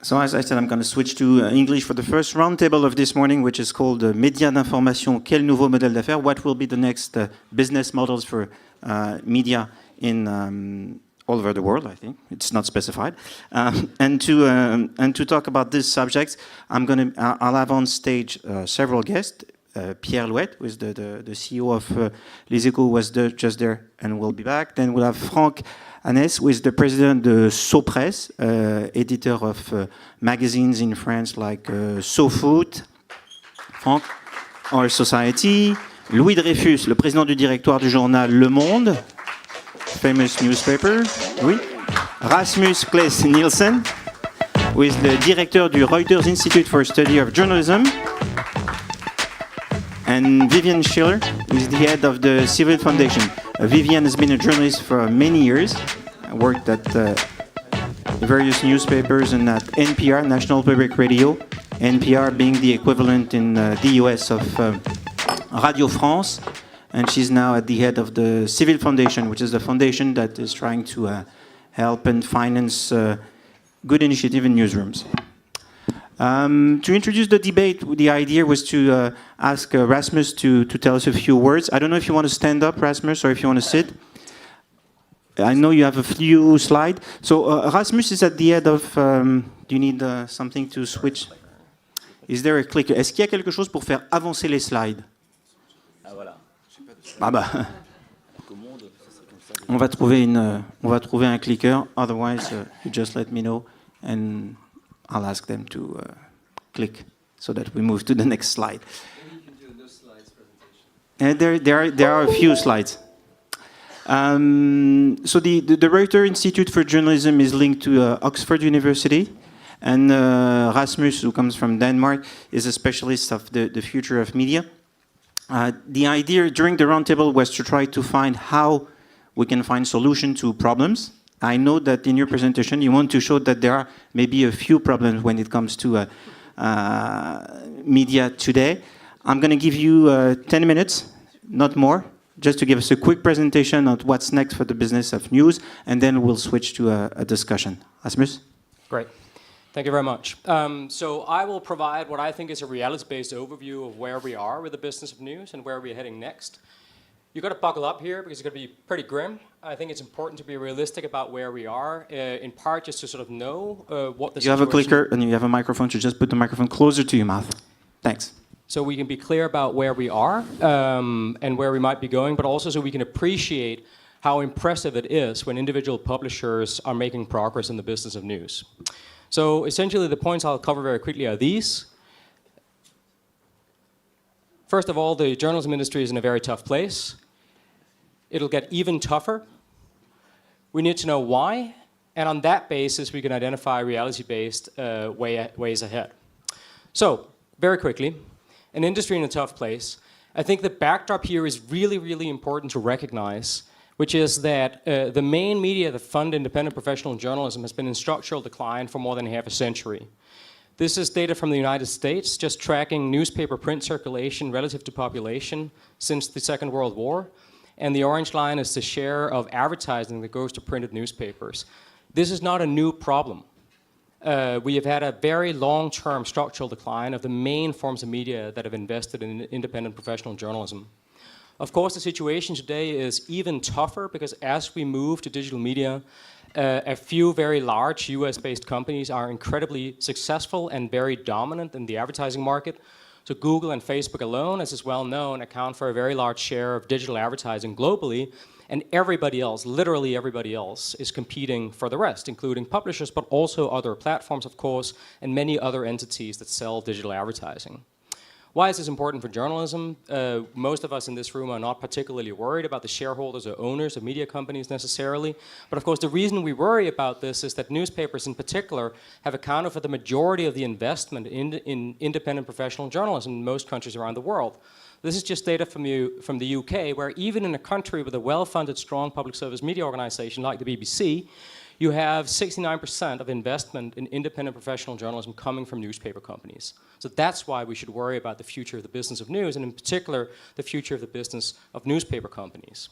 So as I said, I'm going to switch to English for the first roundtable of this morning, which is called Médias d'information, quels nouveaux modèles d'affaires? What will be the next business models for media in all over the world? I think it's not specified. And to talk about these subjects, I'll have on stage several guests. Pierre, Louette, who is the CEO of Les Echos, was just there and will be back. Then we'll have Franck, Annese, who is the president of So Presse, editor of magazines in France like So Foot, Franck, Our Society. Louis Dreyfus, le président du directoire du journal Le Monde, famous newspaper. Oui. Rasmus, Kleis, Nielsen, who is the directeur du Reuters Institute for Study of Journalism. And Vivian Schiller, who is the head of the Civil Foundation. Vivian has been a journalist for many years, worked at various newspapers and at NPR, National Public Radio, NPR being the equivalent in the US of Radio France, and she's now at the head of the Civil Foundation, which is the foundation that is trying to help and finance good initiative in newsrooms. To introduce the debate, the idea was to ask Rasmus to tell us a few words. I don't know if you want to stand up, Rasmus, or if you want to sit. I know you have a few slides. So Rasmus is at the head of... do you need something to switch? Is there a clicker? Est-ce qu'il y a quelque chose pour faire avancer les slides? Ah voilà. Ah bah. On va trouver un clicker. Otherwise, you just let me know and I'll ask them to click so that we move to the next slide. Maybe you can do no slides presentation. There are a few slides. So the Reuters Institute for Journalism is linked to Oxford University, and Rasmus, who comes from Denmark, is a specialist of the future of media. The idea during the roundtable was to try to find how we can find solutions to problems. I know that in your presentation you want to show that there are maybe a few problems when it comes to media today. I'm going to give you 10 minutes, not more, just to give us a quick presentation on what's next for the business of news, and then we'll switch to a discussion. Rasmus? Great. Thank you very much. So I will provide what I think is a reality-based overview of where we are with the business of news and where we're heading next. You've got to buckle up here because it's going to be pretty grim. I think it's important to be realistic about where we are, in part just to sort of know what the situation... You have a clicker and you have a microphone, so just put the microphone closer to your mouth. Thanks. So we can be clear about where we are and where we might be going, but also so we can appreciate how impressive it is when individual publishers are making progress in the business of news. So essentially the points I'll cover very quickly are these. First of all, the journalism industry is in a very tough place. It'll get even tougher. We need to know why, and on that basis we can identify reality-based ways ahead. So, very quickly, an industry in a tough place. I think the backdrop here is really, really important to recognize, which is that the main media that fund independent professional journalism has been in structural decline for more than half a century. This is data from the United States, just tracking newspaper print circulation relative to population since the Second World War. And the orange line is the share of advertising that goes to printed newspapers. This is not a new problem. We have had a very long-term structural decline of the main forms of media that have invested in independent professional journalism. Of course, the situation today is even tougher because as we move to digital media, a few very large US-based companies are incredibly successful and very dominant in the advertising market. So Google and Facebook alone, as is well known, account for a very large share of digital advertising globally, and everybody else, literally everybody else, is competing for the rest, including publishers, but also other platforms, of course, and many other entities that sell digital advertising. Why is this important for journalism? Most of us in this room are not particularly worried about the shareholders or owners of media companies necessarily. But of course, the reason we worry about this is that newspapers in particular have accounted for the majority of the investment in independent professional journalism in most countries around the world. This is just data from the UK, where even in a country with a well-funded, strong public service media organization like the BBC, you have 69% of investment in independent professional journalism coming from newspaper companies. So that's why we should worry about the future of the business of news, and in particular, the future of the business of newspaper companies.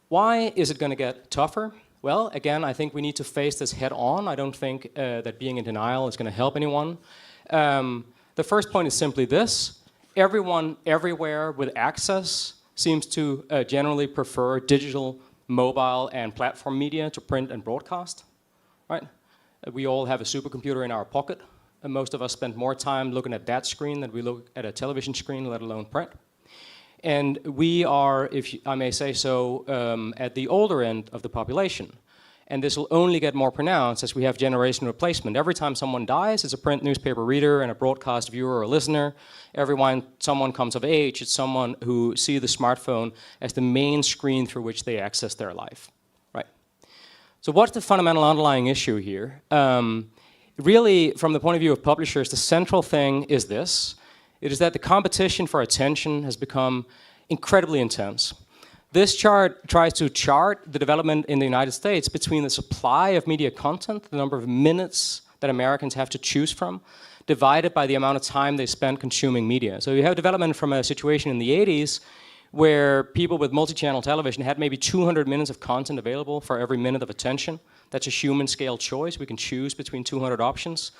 Why is it going to get tougher? Well, again, I think we need to face this head on. I don't think that being in denial is going to help anyone. The first point is simply this. Everyone, everywhere with access seems to generally prefer digital, mobile, and platform media to print and broadcast, right? We all have a supercomputer in our pocket, and most of us spend more time looking at that screen than we look at a television screen, let alone print. And we are, if I may say so, at the older end of the population. And this will only get more pronounced as we have generation replacement. Every time someone dies, it's a print newspaper reader and a broadcast viewer or listener. Every time someone comes of age, it's someone who sees the smartphone as the main screen through which they access their life, right? So what's the fundamental underlying issue here? Really, from the point of view of publishers, the central thing is this. It is that the competition for attention has become incredibly intense. This chart tries to chart the development in the United States between the supply of media content, the number of minutes that Americans have to choose from, divided by the amount of time they spend consuming media. So you have development from a situation in the 80s where people with multi-channel television had maybe 200 minutes of content available for every minute of attention. That's a human scale choice. We can choose between 200 options.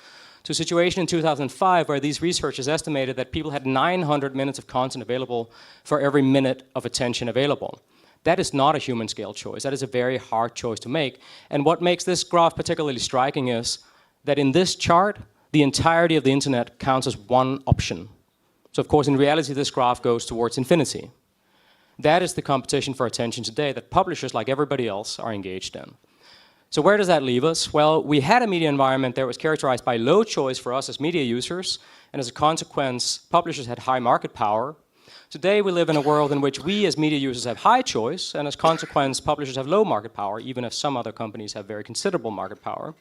To a situation in 2005 where these researchers estimated that people had 900 minutes of content available for every minute of attention available. That is not a human scale choice. That is a very hard choice to make. And what makes this graph particularly striking is that in this chart, the entirety of the internet counts as one option. So of course, in reality, this graph goes towards infinity. That is the competition for attention today that publishers, like everybody else, are engaged in. So where does that leave us? Well, we had a media environment that was characterized by low choice for us as media users, and as a consequence, publishers had high market power. Today, we live in a world in which we as media users have high choice, and as a consequence, publishers have low market power, even if some other companies have very considerable market power.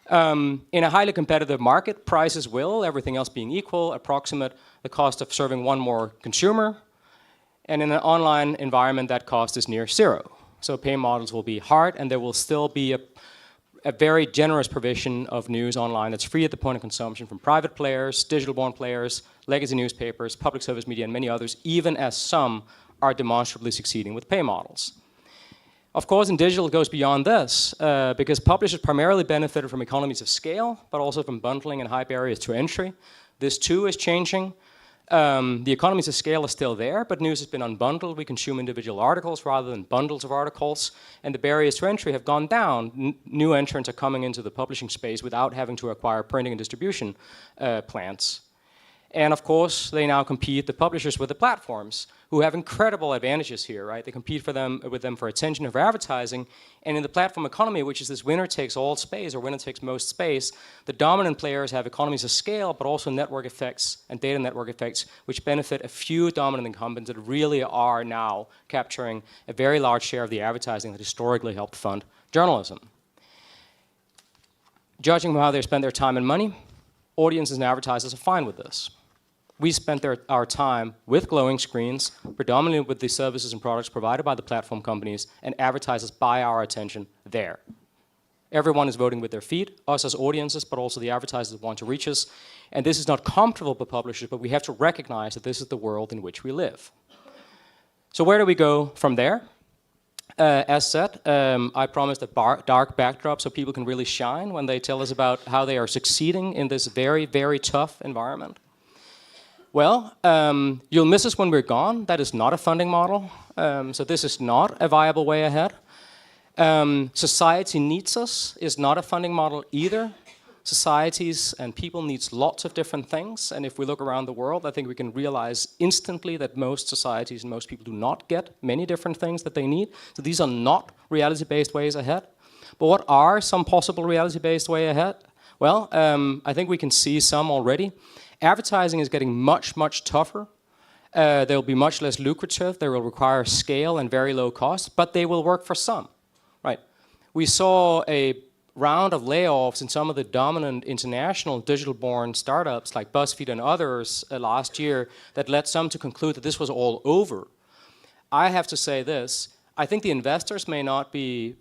In a highly competitive market, prices will, everything else being equal, approximate the cost of serving one more consumer, and in an online environment, that cost is near zero. So pay models will be hard, and there will still be a very generous provision of news online that's free at the point of consumption from private players, digital-born players, legacy newspapers, public service media, and many others, even as some are demonstrably succeeding with pay models. Of course, in digital, it goes beyond this, because publishers primarily benefited from economies of scale, but also from bundling and high barriers to entry. This, too, is changing. The economies of scale are still there, but news has been unbundled. We consume individual articles rather than bundles of articles, and the barriers to entry have gone down. New entrants are coming into the publishing space without having to acquire printing and distribution plants. And of course, they now compete, the publishers, with the platforms, who have incredible advantages here, right? They compete with them for attention and for advertising. And in the platform economy, which is this winner-takes-all space, or winner-takes-most space, the dominant players have economies of scale, but also network effects and data network effects, which benefit a few dominant incumbents that really are now capturing a very large share of the advertising that historically helped fund journalism. Judging from how they spend their time and money, audiences and advertisers are fine with this. We spent our time with glowing screens, predominantly with the services and products provided by the platform companies, and advertisers buy our attention there. Everyone is voting with their feet, us as audiences, but also the advertisers that want to reach us. And this is not comfortable for publishers, but we have to recognize that this is the world in which we live. So where do we go from there? As said, I promised a dark backdrop so people can really shine when they tell us about how they are succeeding in this very, very tough environment. Well, you'll miss us when we're gone. That is not a funding model. So this is not a viable way ahead. Society needs us is not a funding model either. Societies and people needs lots of different things. And if we look around the world, I think we can realize instantly that most societies and most people do not get many different things that they need. So these are not reality-based ways ahead. But what are some possible reality-based ways ahead? Well, I think we can see some already. Advertising is getting much, much tougher. They'll be much less lucrative. They will require scale and very low cost, but they will work for some, right? We saw a round of layoffs in some of the dominant international digital-born startups like BuzzFeed and others last year that led some to conclude that this was all over. I have to say this. I think the investors may not be,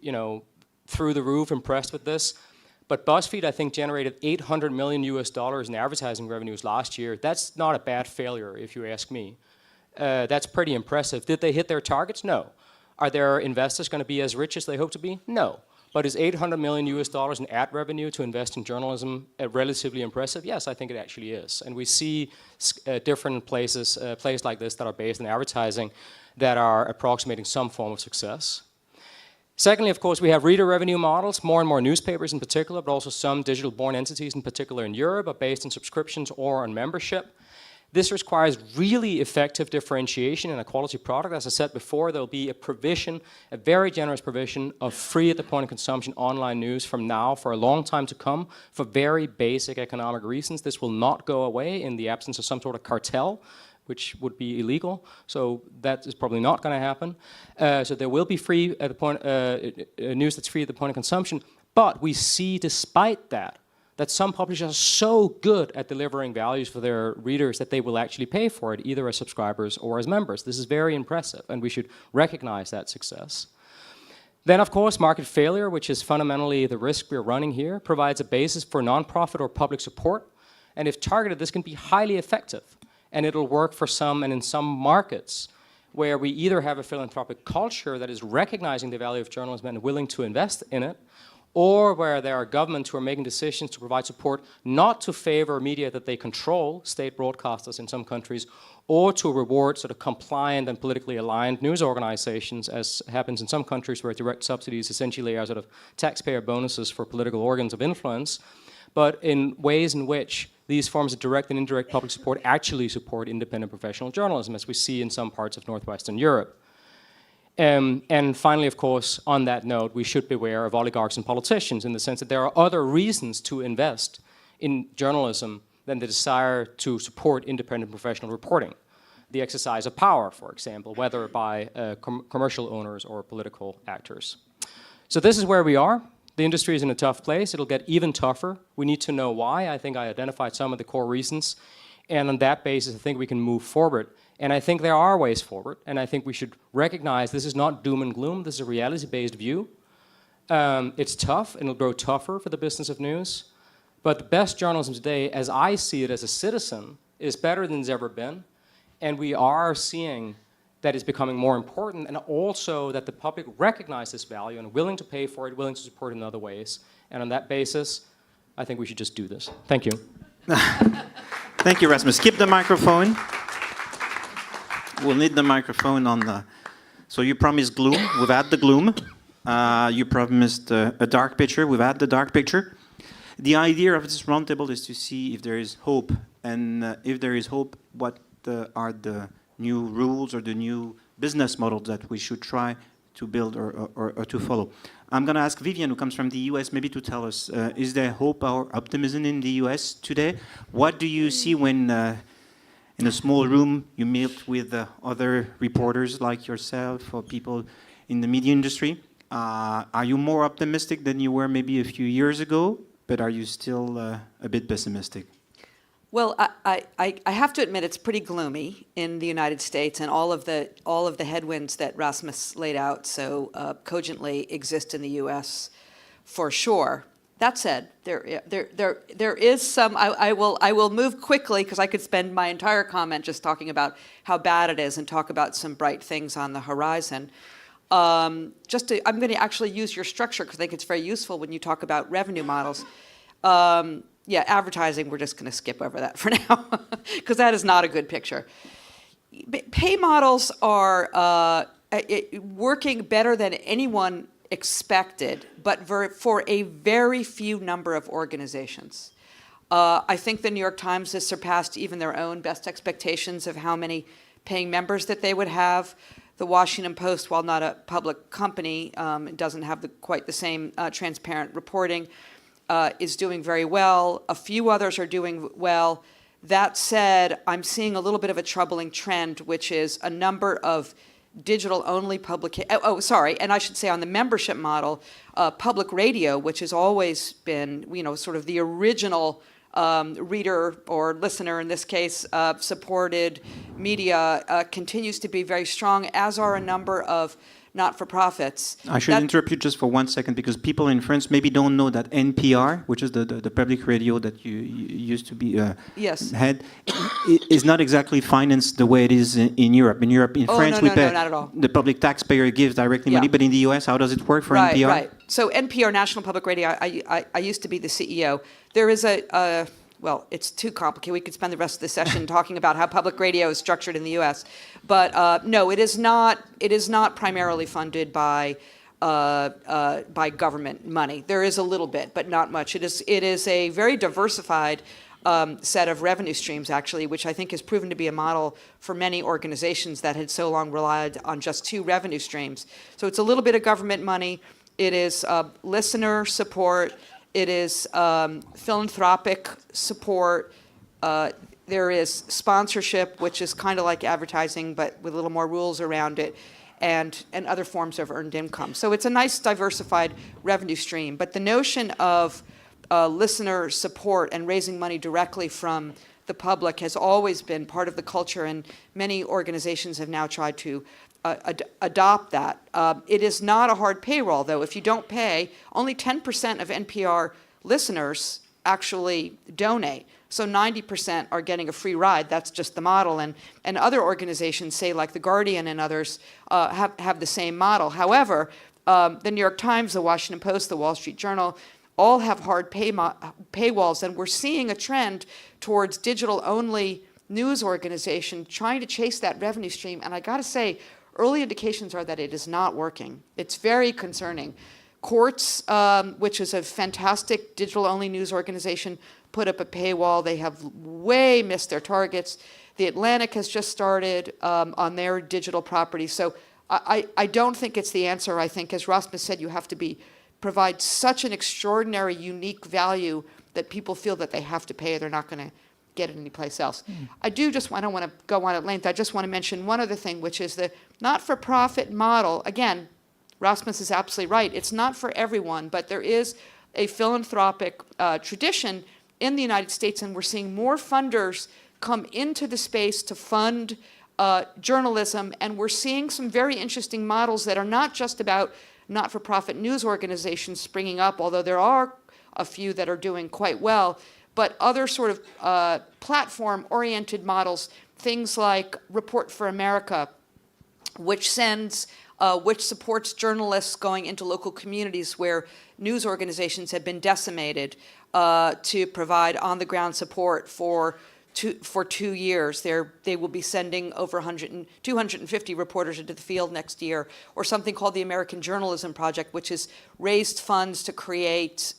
through the roof impressed with this, but BuzzFeed, I think, generated $800 million in advertising revenues last year. That's not a bad failure, if you ask me. That's pretty impressive. Did they hit their targets? No. Are their investors going to be as rich as they hope to be? No. But is $800 million in ad revenue to invest in journalism relatively impressive? Yes, I think it actually is. And we see different places like this that are based on advertising that are approximating some form of success. Secondly, of course, we have reader revenue models. More and more newspapers in particular, but also some digital-born entities in particular in Europe are based on subscriptions or on membership. This requires really effective differentiation in a quality product. As I said before, there will be a provision, a very generous provision of free at the point of consumption online news from now for a long time to come for very basic economic reasons. This will not go away in the absence of some sort of cartel, which would be illegal. So that is probably not going to happen. So there will be free at the point, news that's free at the point of consumption. But we see, despite that some publishers are so good at delivering values for their readers that they will actually pay for it, either as subscribers or as members. This is very impressive, and we should recognize that success. Then, of course, market failure, which is fundamentally the risk we're running here, provides a basis for nonprofit or public support. And if targeted, this can be highly effective. And it'll work for some, and in some markets, where we either have a philanthropic culture that is recognizing the value of journalism and willing to invest in it, or where there are governments who are making decisions to provide support not to favor media that they control, state broadcasters in some countries, or to reward sort of compliant and politically aligned news organizations, as happens in some countries where direct subsidies essentially are sort of taxpayer bonuses for political organs of influence, but in ways in which these forms of direct and indirect public support actually support independent professional journalism, as we see in some parts of Northwestern Europe. And finally, of course, on that note, we should beware of oligarchs and politicians in the sense that there are other reasons to invest in journalism than the desire to support independent professional reporting. The exercise of power, for example, whether by commercial owners or political actors. So this is where we are. The industry is in a tough place. It'll get even tougher. We need to know why. I think I identified some of the core reasons. And on that basis, I think we can move forward. And I think there are ways forward, and I think we should recognize this is not doom and gloom. This is a reality-based view. It's tough, and it'll grow tougher for the business of news. But the best journalism today, as I see it as a citizen, is better than it's ever been. And we are seeing that it's becoming more important, and also that the public recognize this value and are willing to pay for it, willing to support it in other ways. And on that basis, I think we should just do this. Thank you. Thank you, Rasmus. Keep the microphone. We'll need the microphone on the... So you promised gloom. We've had the gloom. You promised a dark picture. We've had the dark picture. The idea of this roundtable is to see if there is hope. And if there is hope, what are the new rules or the new business models that we should try to build or to follow? I'm going to ask Vivian, who comes from the US, maybe to tell us, is there hope or optimism in the US today? What do you see when... in a small room, you meet with other reporters like yourself or people in the media industry. Are you more optimistic than you were maybe a few years ago? But are you still a bit pessimistic? Well, I have to admit it's pretty gloomy in the United States, and all of the headwinds that Rasmus laid out so cogently exist in the U.S. for sure. That said, there is some. I will move quickly because I could spend my entire comment just talking about how bad it is and talk about some bright things on the horizon. I'm going to actually use your structure because I think it's very useful when you talk about revenue models. Yeah, advertising, we're just going to skip over that for now because that is not a good picture. Pay models are working better than anyone expected, but for a very few number of organizations. I think the New York Times has surpassed even their own best expectations of how many paying members that they would have. The Washington Post, while not a public company, doesn't have quite the same transparent reporting, is doing very well. A few others are doing well. That said, I'm seeing a little bit of a troubling trend, which is a number of digital-only and I should say on the membership model, public radio, which has always been, sort of the original reader or listener, in this case, supported media, continues to be very strong, as are a number of not-for-profits. I should interrupt you just for 1 second, because people in France maybe don't know that NPR, which is the public radio that you used to be Yes. head, is not exactly financed the way it is in Europe. In Europe, in France, we pay, not at all. the public taxpayer gives directly money, but in the US, how does it work for NPR? Right. So NPR, National Public Radio, I used to be the CEO. There is well, it's too complicated. We could spend the rest of the session talking about how public radio is structured in the U.S. But no, it is not. It is not primarily funded by government money. There is a little bit, but not much. It is a very diversified set of revenue streams, actually, which I think has proven to be a model for many organizations that had so long relied on just two revenue streams. So it's a little bit of government money. It is listener support. It is philanthropic support. There is sponsorship, which is kind of like advertising, but with a little more rules around it, and other forms of earned income. So it's a nice diversified revenue stream. But the notion of listener support and raising money directly from the public has always been part of the culture, and many organizations have now tried to adopt that. It is not a hard payroll, though. If you don't pay, only 10% of NPR listeners actually donate. So 90% are getting a free ride. That's just the model. And other organizations, say like The Guardian and others, have the same model. However, the New York Times, the Washington Post, the Wall Street Journal, all have hard paywalls. And we're seeing a trend towards digital-only news organization trying to chase that revenue stream. And I got to say, early indications are that it is not working. It's very concerning. Quartz, which is a fantastic digital-only news organization, put up a paywall. They have way missed their targets. The Atlantic has just started on their digital property. So I don't think it's the answer. I think, as Rasmus said, you have to provide such an extraordinary, unique value that people feel that they have to pay or they're not going to get it anyplace else. I don't want to go on at length. I just want to mention one other thing, which is the not-for-profit model. Again, Rasmus is absolutely right. It's not for everyone, but there is a philanthropic tradition in the United States, and we're seeing more funders come into the space to fund journalism, and we're seeing some very interesting models that are not just about not-for-profit news organizations springing up, although there are a few that are doing quite well, but other sort of platform-oriented models, things like Report for America, which supports journalists going into local communities where news organizations have been decimated to provide on-the-ground support for 2 years. They will be sending over 250 reporters into the field next year, or something called the American Journalism Project, which has raised funds to create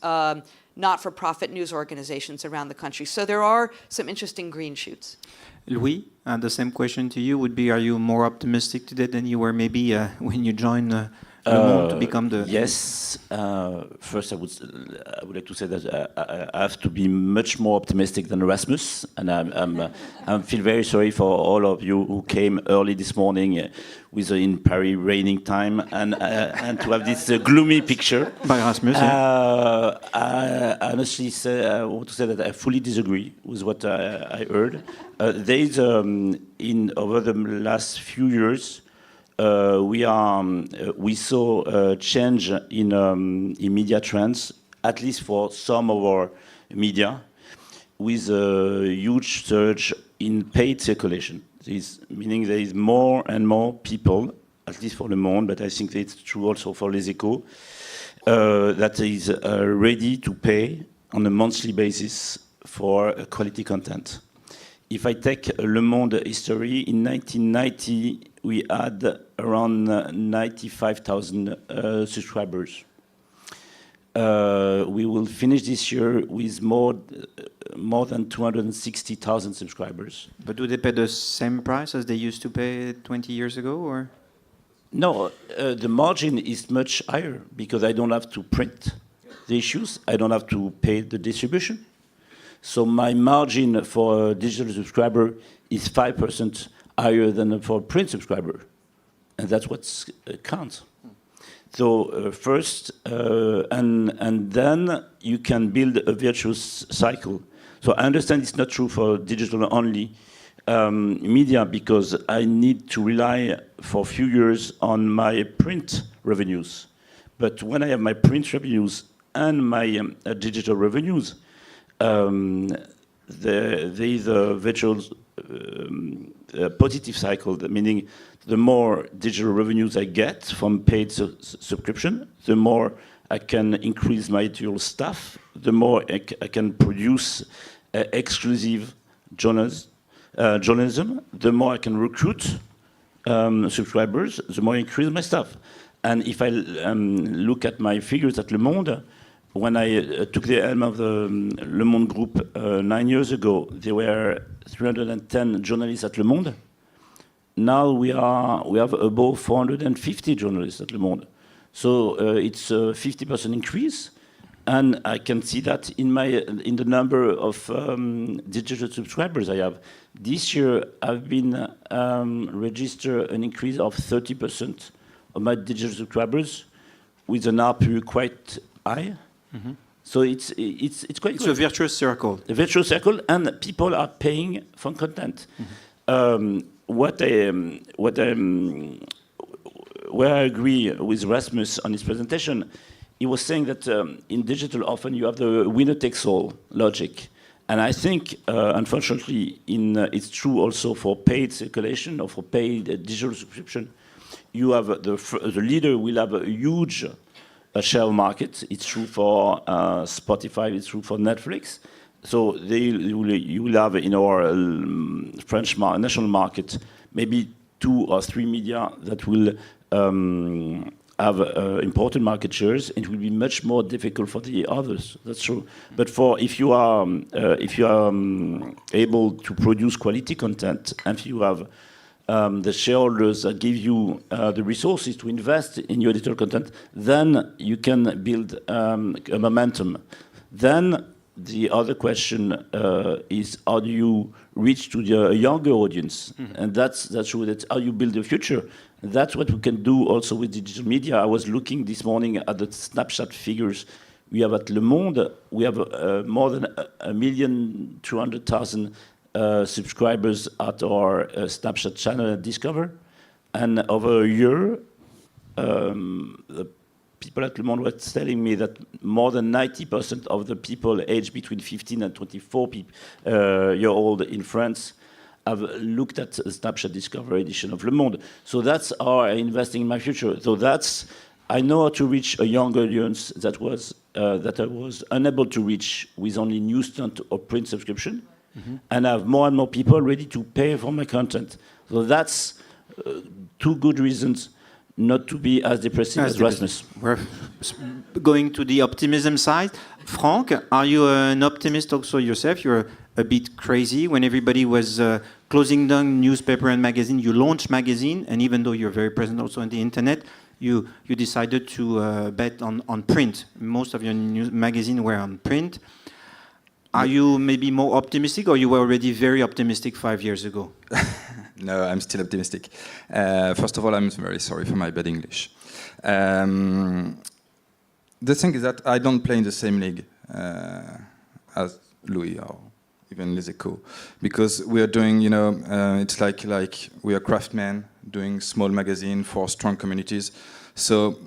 not-for-profit news organizations around the country. So there are some interesting green shoots. Louis, the same question to you would be, are you more optimistic today than you were maybe when you joined Le Monde to become the... Yes. First, I would like to say that I have to be much more optimistic than Rasmus, and I feel very sorry for all of you who came early this morning with in Paris raining time and to have this gloomy picture. By Rasmus. I honestly I want to say that I fully disagree with what I heard. There is over the last few years. We saw a change in media trends, at least for some of our media, with a huge surge in paid circulation. Meaning there is more and more people, at least for Le Monde, but I think it's true also for Les Echos, that is ready to pay on a monthly basis for quality content. If I take Le Monde history, in 1990, we had around 95,000 subscribers. We will finish this year with more than 260,000 subscribers. But do they pay the same price as they used to pay 20 years ago, or? No, the margin is much higher because I don't have to print the issues. I don't have to pay the distribution. So my margin for a digital subscriber is 5% higher than for a print subscriber. And that's what counts. So first, and then you can build a virtuous cycle. So I understand it's not true for digital only media because I need to rely for a few years on my print revenues. But when I have my print revenues and my digital revenues, there is a virtual positive cycle, meaning the more digital revenues I get from paid subscription, the more I can increase my editorial staff, the more I can produce exclusive journalism, the more I can recruit subscribers, the more I increase my staff. And if I look at my figures at Le Monde, when I took the helm of the Le Monde Group 9 years ago, there were 310 journalists at Le Monde. Now we have above 450 journalists at Le Monde. So it's a 50% increase. And I can see that in the number of digital subscribers I have. This year, I've been registered an increase of 30% of my digital subscribers, with an ARPU quite high. Mm-hmm. So it's quite. It's good. A virtuous circle. A virtuous circle, and people are paying for content. Mm-hmm. Where I agree with Rasmus on his presentation, he was saying that in digital, often you have the winner takes all logic. And I think, unfortunately, it's true also for paid circulation or for paid digital subscription. You have the leader will have a huge share of market. It's true for Spotify, it's true for Netflix. So you will have in our French national market maybe 2 or 3 media that will have important market shares, and it will be much more difficult for the others. That's true. But if you are able to produce quality content, and if you have the shareholders that give you the resources to invest in your editorial content, then you can build a momentum. Then the other question is how do you reach to the younger audience? Mm-hmm. And that's true. That's how you build the future. That's what we can do also with digital media. I was looking this morning at the Snapchat figures we have at Le Monde. We have more than 1,200,000 subscribers at our Snapchat channel at Discover. And over a year, the people at Le Monde were telling me that more than 90% of the people aged between 15 and 24 year old in France have looked at the Snapchat Discover edition of Le Monde. So that's how I investing in my future. So I know how to reach a young audience that I was unable to reach with only newsstand or print subscription. Mm-hmm. And I have more and more people ready to pay for my content. So that's 2 good reasons not to be as depressive as Rasmus. We're going to the optimism side. Franck, are you an optimist also yourself? You're a bit crazy. When everybody was closing down newspaper and magazine, you launched magazine, and even though you're very present also on the internet, you decided to bet on print. Most of your magazine were on print. Are you maybe more optimistic, or you were already very optimistic 5 years ago? No, I'm still optimistic. First of all, I'm very sorry for my bad English. The thing is that I don't play in the same league as Louis or even Les Echos, because we are doing, it's like we are craftsmen doing small magazine for strong communities. So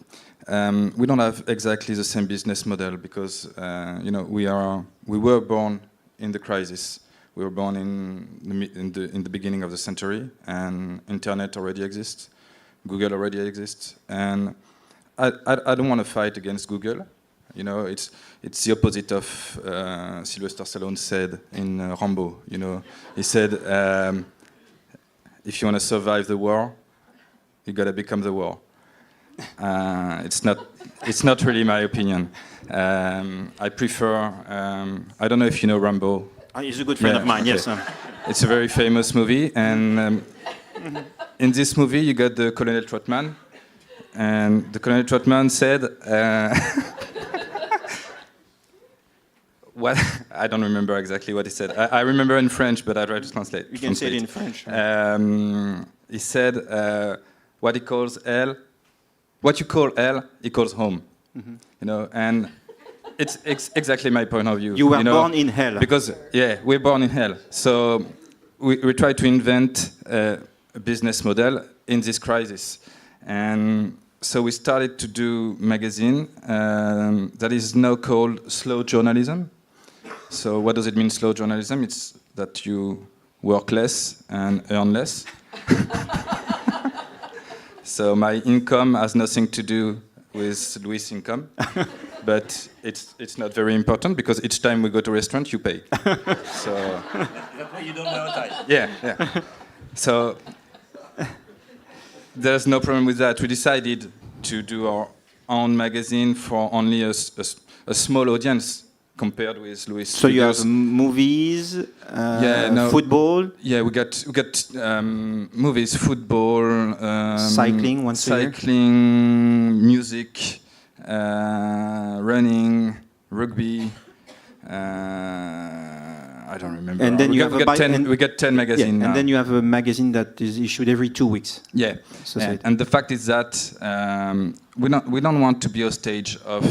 we don't have exactly the same business model because we were born in the crisis. We were born in the beginning of the century, and internet already exists, Google already exists, and I don't want to fight against Google. It's the opposite of Sylvester Stallone said in Rambo. He said, if you want to survive the war, you got to become the war. It's not really my opinion. I prefer. I don't know if you know Rambo. He's a good friend of mine. Okay. Yes. It's a very famous movie, and in this movie you got the Colonel Trotman, and the Colonel Trotman said, "What? I don't remember exactly what he said. I remember in French, but I try to translate. You can say it in French. He said, "What he calls hell, what you call hell, he calls home." Mm-hmm. And it's exactly my point of view. You were born in hell. Because we're born in hell. So we try to invent a business model in this crisis. And so we started to do magazine that is now called slow journalism. So what does it mean, slow journalism? It's that you work less and earn less. So my income has nothing to do with Louis' income, but it's not very important because each time we go to a restaurant, you pay. So That's why you don't know time. yeah. So there's no problem with that. We decided to do our own magazine for only a small audience compared with Louis. So you have movies, football? Yeah, we got movies, football, cycling once a year? cycling, music, running, rugby. I don't remember. And then we you got, have we got a 10. We got 10 magazines now. And then you have a magazine that is issued every 2 weeks. Yeah, and the fact is that we don't want to be hostage of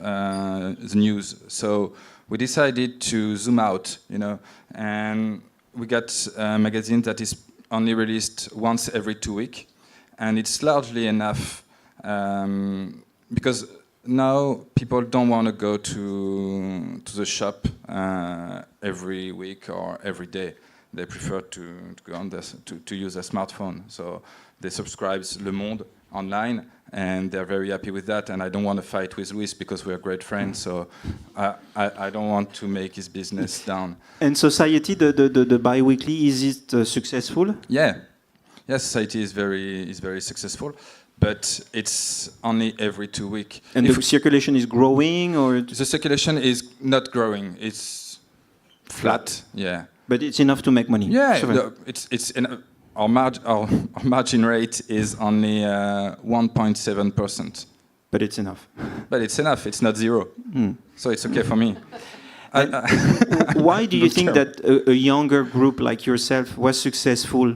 the news. So we decided to zoom out, and we got a magazine that is only released once every 2 weeks, and it's largely enough because now people don't want to go to the shop every week or every day. They prefer to go on this, to use a smartphone. So they subscribe Le Monde online, and they're very happy with that. And I don't want to fight with Louis because we're great friends. So I don't want to make his business down. And Society, the bi-weekly, is it successful? Yeah, Society is very successful. But it's only every 2 weeks. And the circulation is growing, or the circulation is not growing; it's flat. Yeah, but it's enough to make money. yeah. So Our margin rate is only 1.7%. but it's enough. But it's enough. It's not zero, so it's okay for me. Why do you Not think sure. that a younger group like yourself was successful,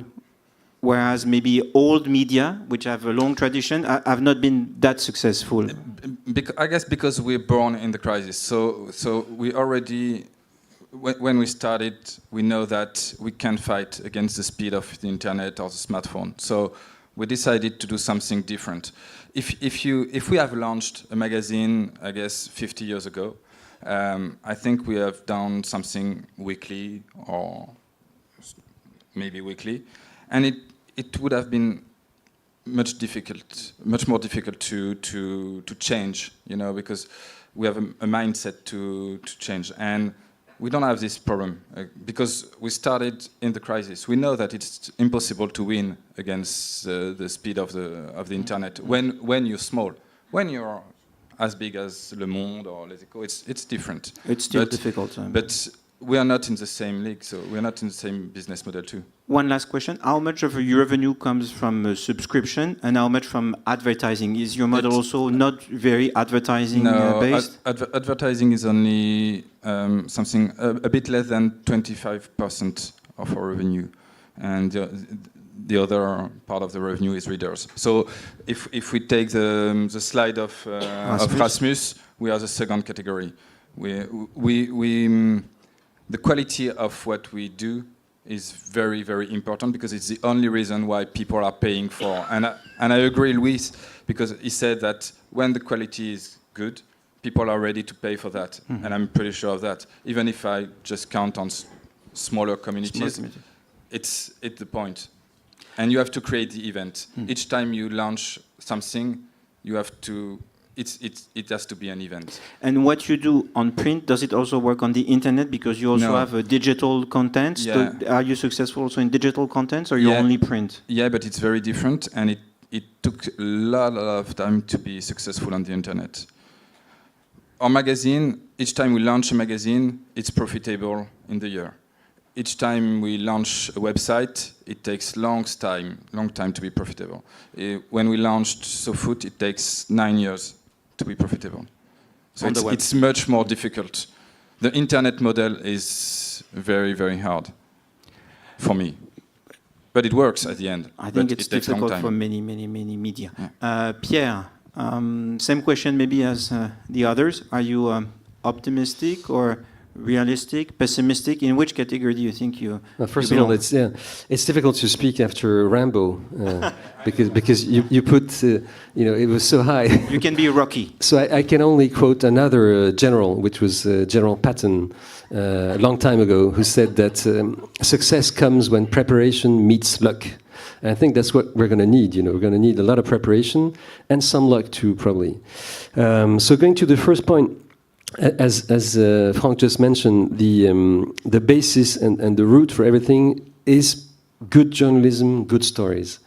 whereas maybe old media, which have a long tradition, have not been that successful? I guess because we're born in the crisis. So we already, when we started, we know that we can fight against the speed of the internet or the smartphone. So we decided to do something different. If we have launched a magazine, I guess 50 years ago, I think we have done something weekly or maybe weekly, and it would have been much more difficult to change, because we have a mindset to change, and we don't have this problem because we started in the crisis. We know that it's impossible to win against the speed of the internet when you're small. When you're as big as Le Monde or Les Echos, it's different. It's still difficult. But we are not in the same league, so we are not in the same business model too. One last question. How much of your revenue comes from subscription and how much from advertising? Is your model also not very advertising based? Advertising is only something a bit less than 25% of our revenue. And the other part of the revenue is readers. So if we take the slide of Rasmus, we are the second category. The quality of what we do is very, very important because it's the only reason why people are paying for. And I agree with, because he said that when the quality is good, people are ready to pay for that. Mm-hmm. And I'm pretty sure of that. Even if I just count on smaller communities, it's the point. And you have to create the event. Each time you launch something, you have to. It has to be an event. And what you do on print, does it also work on the internet? Because you also have a digital content. Yeah. Are you successful also in digital content, or you only print? Yeah, but it's very different, and it took a lot of time to be successful on the internet. Our magazine, each time we launch a magazine, it's profitable in the year. Each time we launch a website, it takes long time to be profitable. When we launched SoFoot, it takes 9 years to be profitable. So it's much more difficult. The internet model is very, very hard for me. But it works at the end. I think it's difficult for many media. Yeah. Pierre, same question maybe as the others. Are you optimistic or realistic, pessimistic? In which category do you think you? First you of all, belong? it's difficult to speak after Rambo because you put it was so high. You can be Rocky. So I can only quote another general, which was General Patton, a long time ago, who said that success comes when preparation meets luck. And I think that's what we're going to need. We're going to need a lot of preparation and some luck too, probably. So going to the first point, as Franck just mentioned, the basis and the root for everything is good journalism, good stories.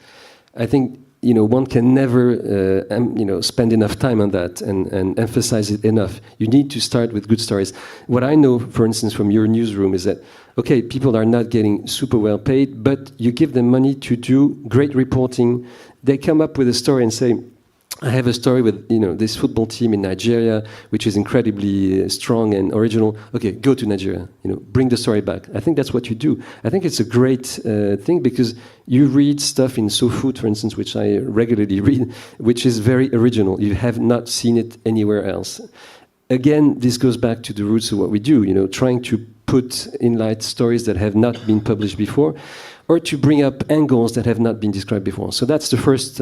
I think one can never spend enough time on that and emphasize it enough. You need to start with good stories. What I know, for instance, from your newsroom is that, okay, people are not getting super well paid, but you give them money to do great reporting. They come up with a story and say, I have a story with this football team in Nigeria, which is incredibly strong and original. Okay, go to Nigeria. Bring the story back. I think that's what you do. I think it's a great thing because you read stuff in SoFood, for instance, which I regularly read, which is very original. You have not seen it anywhere else. Again, this goes back to the roots of what we do. Trying to put in light stories that have not been published before, or to bring up angles that have not been described before. So that's the first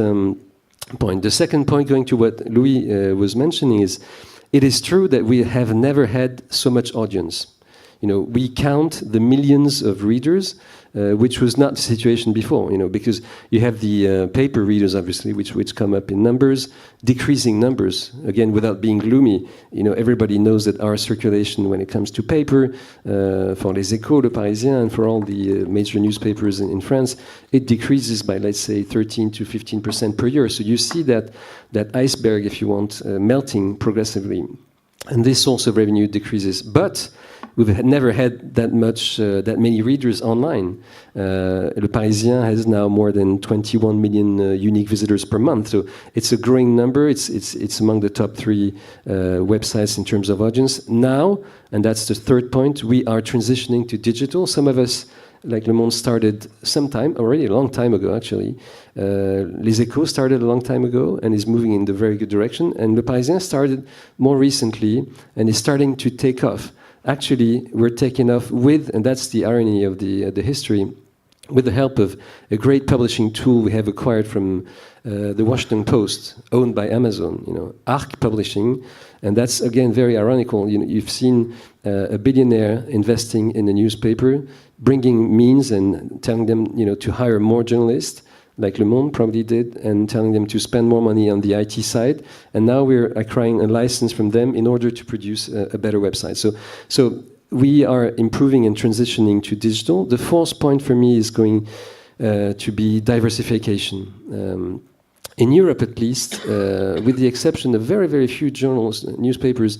point. The second point, going to what Louis was mentioning, is it is true that we have never had so much audience. We count the millions of readers, which was not the situation before, because you have the paper readers, obviously, which come up in numbers, decreasing numbers. Again, without being gloomy, everybody knows that our circulation when it comes to paper, for Les Echos, Le Parisien, and for all the major newspapers in France, it decreases by, let's say, 13 to 15% per year. So you see that iceberg, if you want, melting progressively. And this source of revenue decreases. But we've never had that many readers online. Le Parisien has now more than 21 million unique visitors per month. So it's a growing number. It's among the top 3 websites in terms of audience. Now, and that's the third point, we are transitioning to digital. Some of us, like Le Monde, started already a long time ago, actually. Les Echos started a long time ago and is moving in the very good direction. And Le Parisien started more recently and is starting to take off. Actually, we're taking off with, and that's the irony of the history, with the help of a great publishing tool we have acquired from the Washington Post, owned by Amazon, Arc Publishing. And that's, again, very ironical. You've seen a billionaire investing in a newspaper, bringing means and telling them, to hire more journalists, like Le Monde probably did, and telling them to spend more money on the IT side. And now we're acquiring a license from them in order to produce a better website. So we are improving and transitioning to digital. The fourth point for me is going to be diversification. In Europe, at least, with the exception of very, very few journals, newspapers,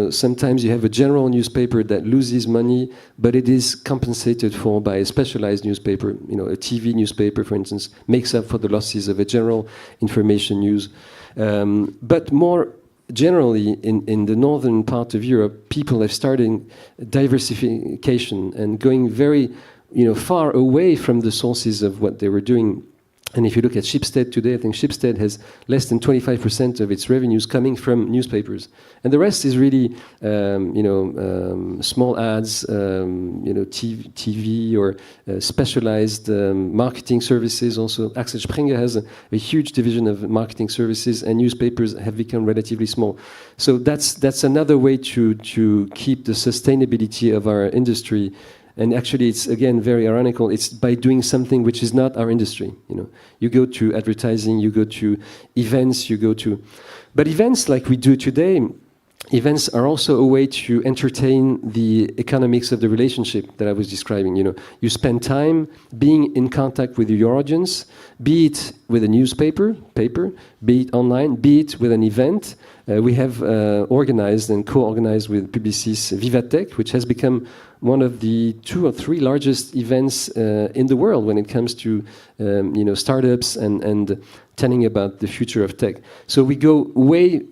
sometimes you have a general newspaper that loses money, but it is compensated for by a specialized newspaper. A TV newspaper, for instance, makes up for the losses of a general information news. But more generally, in the northern part of Europe, people have started diversification and going very, far away from the sources of what they were doing. And if you look at Schibsted today, I think Schibsted has less than 25% of its revenues coming from newspapers. And the rest is really, small ads, TV or specialized marketing services also. Axel Springer has a huge division of marketing services, and newspapers have become relatively small. So that's another way to keep the sustainability of our industry. And actually, it's, again, very ironical. It's by doing something which is not our industry. You go to advertising, you go to events, But events like we do today, events are also a way to entertain the economics of the relationship that I was describing. You spend time being in contact with your audience, be it with a newspaper, be it online, be it with an event. We have organized and co-organized with Publicis Vivatech, which has become one of the 2 or 3 largest events in the world when it comes to startups and telling about the future of tech. So we go way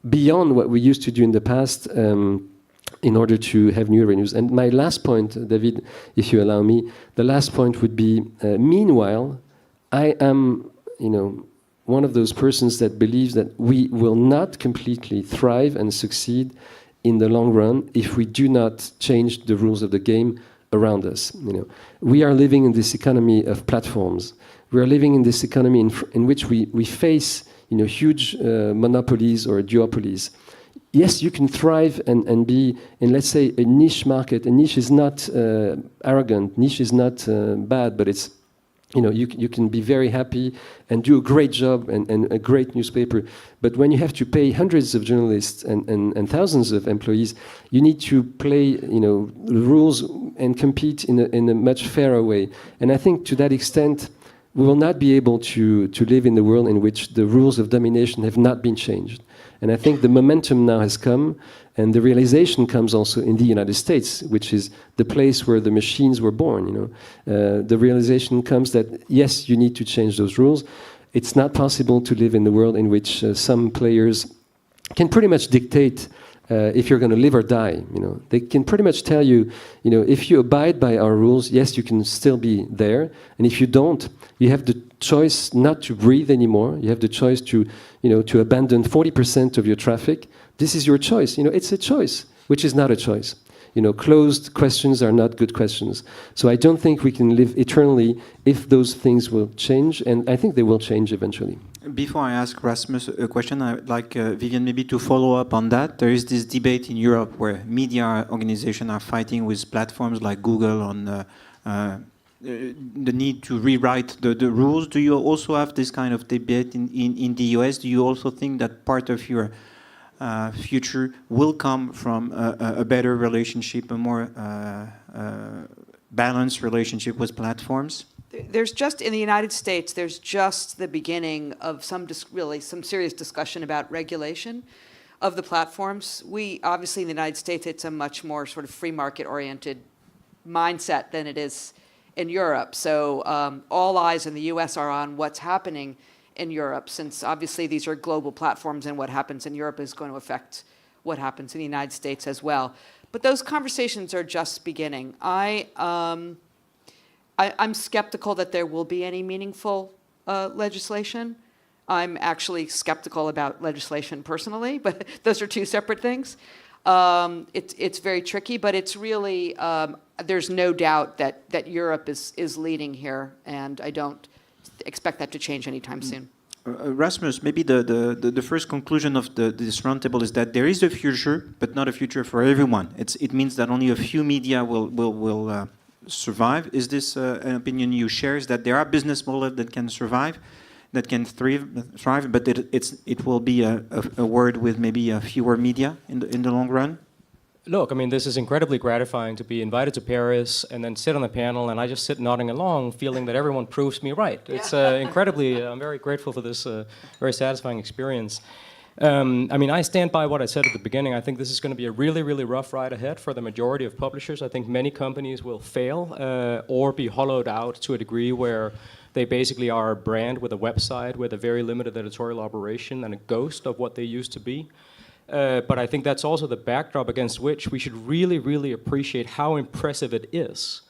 beyond what we used to do in the past in order to have new revenues. And my last point, David, if you allow me, the last point would be, meanwhile, I am, one of those persons that believes that we will not completely thrive and succeed in the long run if we do not change the rules of the game around us. We are living in this economy of platforms. We are living in this economy in which we face huge monopolies or duopolies. Yes, you can thrive and be in, let's say, a niche market. A niche is not arrogant. Niche is not bad, but it's, you can be very happy and do a great job and a great newspaper. But when you have to pay hundreds of journalists and thousands of employees, you need to play, the rules and compete in a much fairer way. And I think to that extent, we will not be able to live in the world in which the rules of domination have not been changed. And I think the momentum now has come, and the realization comes also in the United States, which is the place where the machines were born. The realization comes that, yes, you need to change those rules. It's not possible to live in the world in which some players can pretty much dictate if you're going to live or die. They can pretty much tell you, if you abide by our rules, yes, you can still be there. And if you don't, you have the choice not to breathe anymore. You have the choice to abandon 40% of your traffic. This is your choice. It's a choice, which is not a choice. Closed questions are not good questions. So I don't think we can live eternally if those things will change, and I think they will change eventually. Before I ask Rasmus a question, I'd like Vivian maybe to follow up on that. There is this debate in Europe where media organizations are fighting with platforms like Google on the need to rewrite the rules. Do you also have this kind of debate in the US? Do you also think that part of your future will come from a better relationship, a more balanced relationship with platforms? There's just, in the United States, there's just the beginning of some serious discussion about regulation of the platforms. We, obviously, in the United States, it's a much more sort of free market-oriented mindset than it is in Europe. So all eyes in the US are on what's happening in Europe, since obviously these are global platforms, and what happens in Europe is going to affect what happens in the United States as well. But those conversations are just beginning. I'm skeptical that there will be any meaningful legislation. I'm actually skeptical about legislation personally, but those are two separate things. It's very tricky, but it's really, there's no doubt that Europe is leading here, and I don't expect that to change anytime soon. Rasmus, maybe the first conclusion of this roundtable is that there is a future, but not a future for everyone. It means that only a few media will survive. Is this an opinion you share? Is that there are business models that can survive, that can thrive, but it will be a word with maybe fewer media in the long run? Look, I mean, this is incredibly gratifying to be invited to Paris and then sit on the panel, and I just sit nodding along, feeling that everyone proves me right. It's incredibly, I'm very grateful for this very satisfying experience. I mean, I stand by what I said at the beginning. I think this is going to be a really, really rough ride ahead for the majority of publishers. I think many companies will fail or be hollowed out to a degree where they basically are a brand with a website with a very limited editorial operation and a ghost of what they used to be. But I think that's also the backdrop against which we should really, really appreciate how impressive it is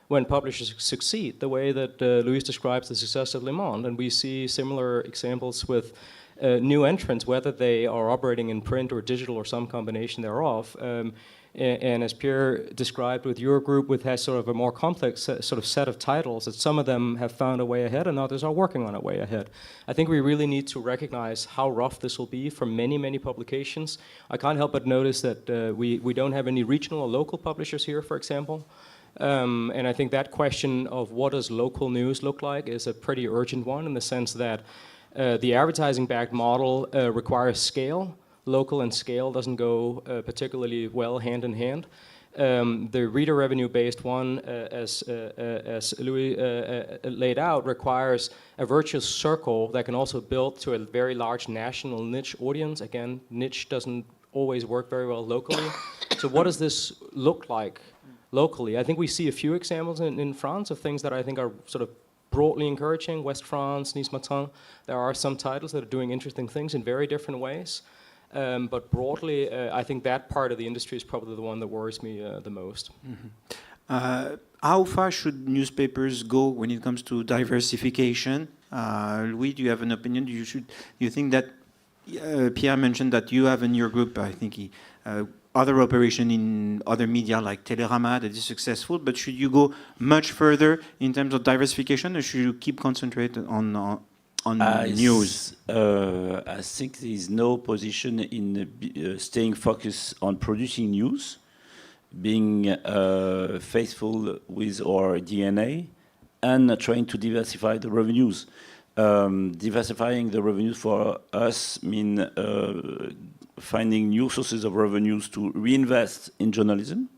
when publishers succeed, the way that Louise describes the success of Le Monde. And we see similar examples with new entrants, whether they are operating in print or digital or some combination thereof. And as Pierre described with your group, which has sort of a more complex sort of set of titles, that some of them have found a way ahead and others are working on a way ahead. I think we really need to recognize how rough this will be for many, many publications. I can't help but notice that we don't have any regional or local publishers here, for example. And I think that question of what does local news look like is a pretty urgent one, in the sense that the advertising-backed model requires scale. Local and scale doesn't go particularly well hand in hand. The reader revenue-based one, as Louis laid out, requires a virtuous circle that can also build to a very large national niche audience. Again, niche doesn't always work very well locally. So what does this look like locally? I think we see a few examples in France of things that I think are sort of broadly encouraging. West France, Nice Matin, there are some titles that are doing interesting things in very different ways. But broadly, I think that part of the industry is probably the one that worries me the most. Mm-hmm. How far should newspapers go when it comes to diversification? Louis, do you have an opinion? Do you think that Pierre mentioned that you have in your group, I think other operation in other media like Télérama that is successful, but should you go much further in terms of diversification, or should you keep concentrated on news? I think there is no position in staying focused on producing news, being faithful with our DNA, and trying to diversify the revenues. Diversifying the revenues for us mean finding new sources of revenues to reinvest in journalism,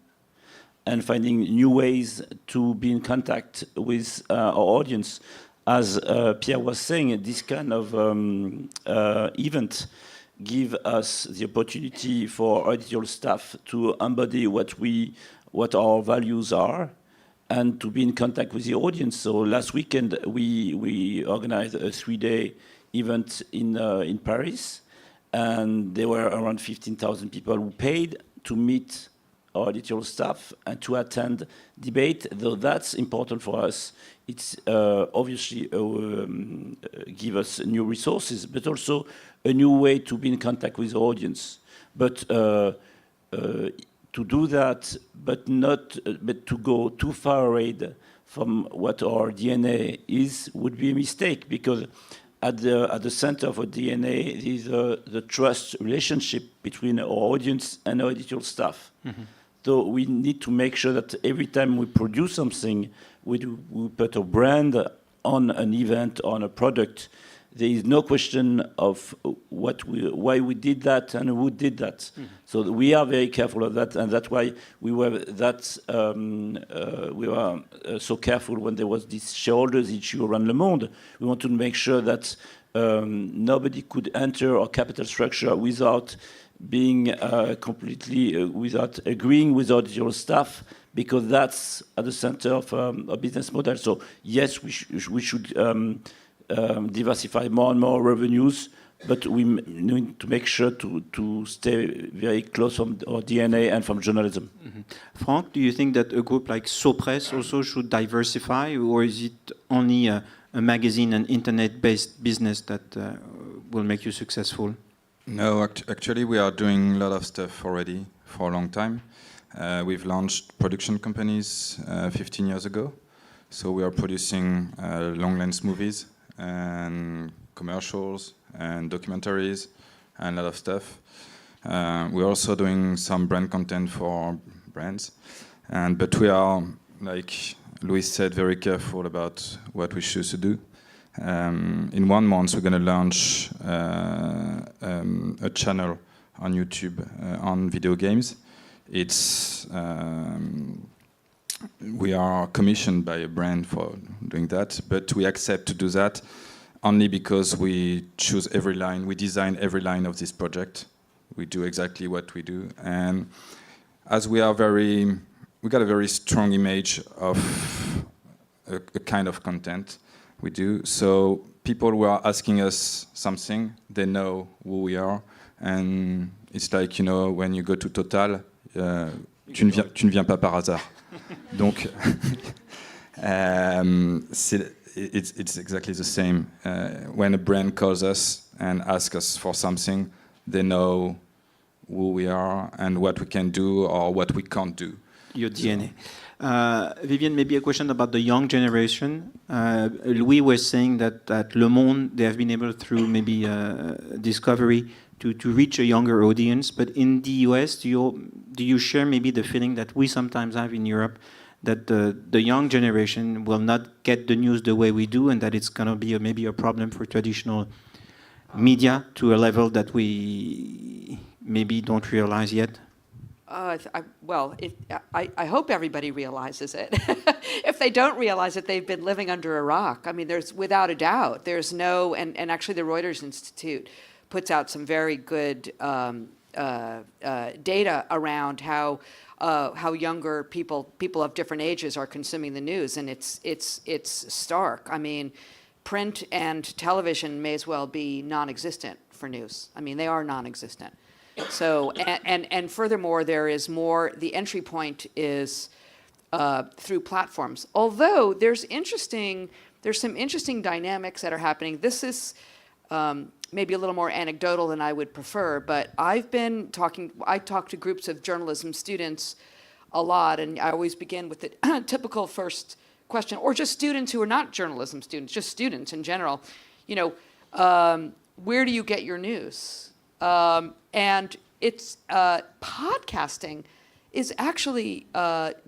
and finding new ways to be in contact with our audience. As Pierre was saying, this kind of event give us the opportunity for editorial staff to embody what our values are, and to be in contact with the audience. So last weekend we organized a 3-day event in Paris, and there were around 15,000 people who paid to meet our editorial staff and to attend debate. Though that's important for us, it's obviously give us new resources, but also a new way to be in contact with the audience. But to do that, but to go too far away from what our DNA is, would be a mistake, because at the center of our DNA is the trust relationship between our audience and our editorial staff. Mm-hmm. So we need to make sure that every time we produce something, we put a brand on an event, on a product. There is no question of why we did that and who did that. Mm-hmm. So we are very careful of that, and that's why we were so careful when there was this shareholders issue around Le Monde. We wanted to make sure that nobody could enter our capital structure without being completely without agreeing with our editorial staff, because that's at the center of our business model. So yes, we should diversify more and more revenues, but we need to make sure to stay very close from our DNA and from journalism. Mm-hmm. Franck, do you think that a group like Sopress also should diversify, or is it only a magazine and internet-based business that will make you successful? No, actually we are doing a lot of stuff already for a long time. We've launched production companies 15 years ago. So we are producing long-length movies and commercials and documentaries and a lot of stuff. We're also doing some brand content for brands. But we are, like Louis said, very careful about what we choose to do. In 1 month, we're going to launch a channel on YouTube on video games. We are commissioned by a brand for doing that, but we accept to do that only because we choose every line, we design every line of this project. We do exactly what we do. And as we got a very strong image of a kind of content we do. So people who are asking us something, they know who we are. And it's like, you know, when you go to Total, tu ne viens pas par hasard. Donc, it's exactly the same. When a brand calls us and asks us for something, they know who we are and what we can do or what we can't do. Your DNA. Vivian, maybe a question about the young generation. Louis was saying that at Le Monde, they have been able, through maybe discovery, to reach a younger audience. But in the US, do you share maybe the feeling that we sometimes have in Europe, that the young generation will not get the news the way we do, and that it's going to be maybe a problem for traditional media to a level that we maybe don't realize yet? I hope everybody realizes it. If they don't realize it, they've been living under a rock. I mean, there's, without a doubt, there's no, and actually the Reuters Institute puts out some very good data around how younger people of different ages are consuming the news, and it's stark. I mean, print and television may as well be non-existent for news. I mean, they are non-existent. So, and furthermore, there is more, the entry point is through platforms. Although there's some interesting dynamics that are happening. This is, maybe a little more anecdotal than I would prefer, but I talk to groups of journalism students a lot, and I always begin with the typical first question, or just students who are not journalism students, just students in general. You know, where do you get your news? And it's podcasting is actually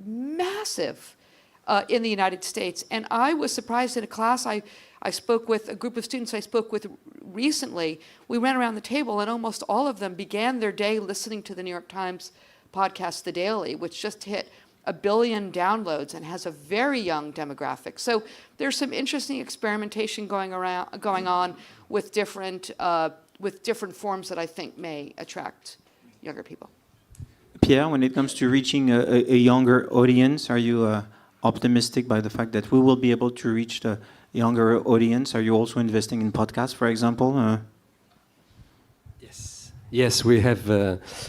massive in the United States. And I was surprised in a class I spoke with, a group of students I spoke with recently. We ran around the table and almost all of them began their day listening to the New York Times podcast, The Daily, which just hit 1 billion downloads and has a very young demographic. So there's some interesting experimentation going on with different forms that I think may attract younger people. Pierre, when it comes to reaching a younger audience, are you optimistic by the fact that we will be able to reach the younger audience? Are you also investing in podcasts, for example? Yes, we have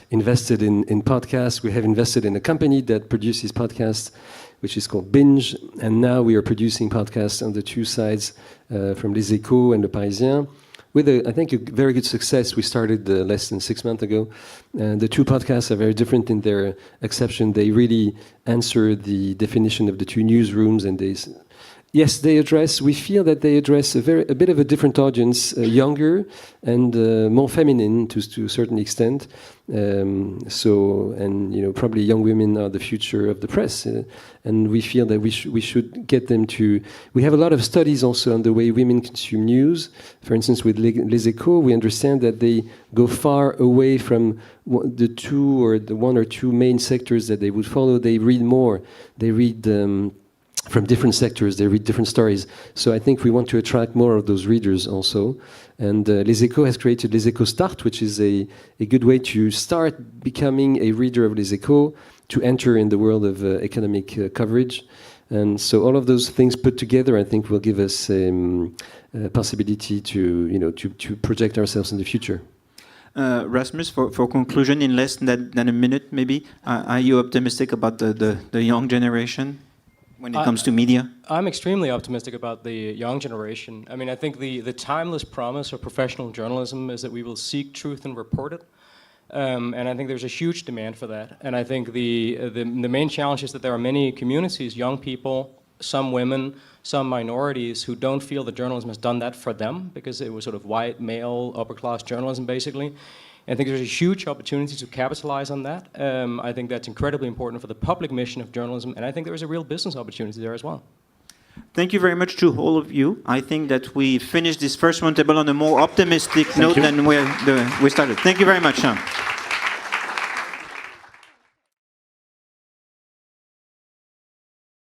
invested in podcasts. We have invested in a company that produces podcasts, which is called Binge. And now we are producing podcasts on the two sides from Les Echos and the Parisien. With, I think, a very good success. We started less than 6 months ago. The two podcasts are very different in their exception. They really answer the definition of the two newsrooms, and we feel that they address a bit of a different audience, younger and more feminine to a certain extent. Probably young women are the future of the press, and we feel that we should get them to. We have a lot of studies also on the way women consume news. For instance, with Les Echos, we understand that they go far away from the one or two main sectors that they would follow. They read more. They read. From different sectors, they read different stories. So I think we want to attract more of those readers also. And Les Echos has created Les Echos Start, which is a good way to start becoming a reader of Les Echos, to enter in the world of economic coverage. And so all of those things put together, I think, will give us a possibility to project ourselves in the future. Rasmus, for conclusion, in less than a minute, maybe, are you optimistic about the young generation? When it comes to media? I'm extremely optimistic about the young generation. I mean, I think the timeless promise of professional journalism is that we will seek truth and report it. And I think there's a huge demand for that. And I think the main challenge is that there are many communities, young people, some women, some minorities, who don't feel that journalism has done that for them, because it was sort of white, male, upper-class journalism, basically. I think there's a huge opportunity to capitalize on that. I think that's incredibly important for the public mission of journalism, and I think there is a real business opportunity there as well. Thank you very much to all of you. I think that we finished this first roundtable on a more optimistic note than we started. Thank you very much.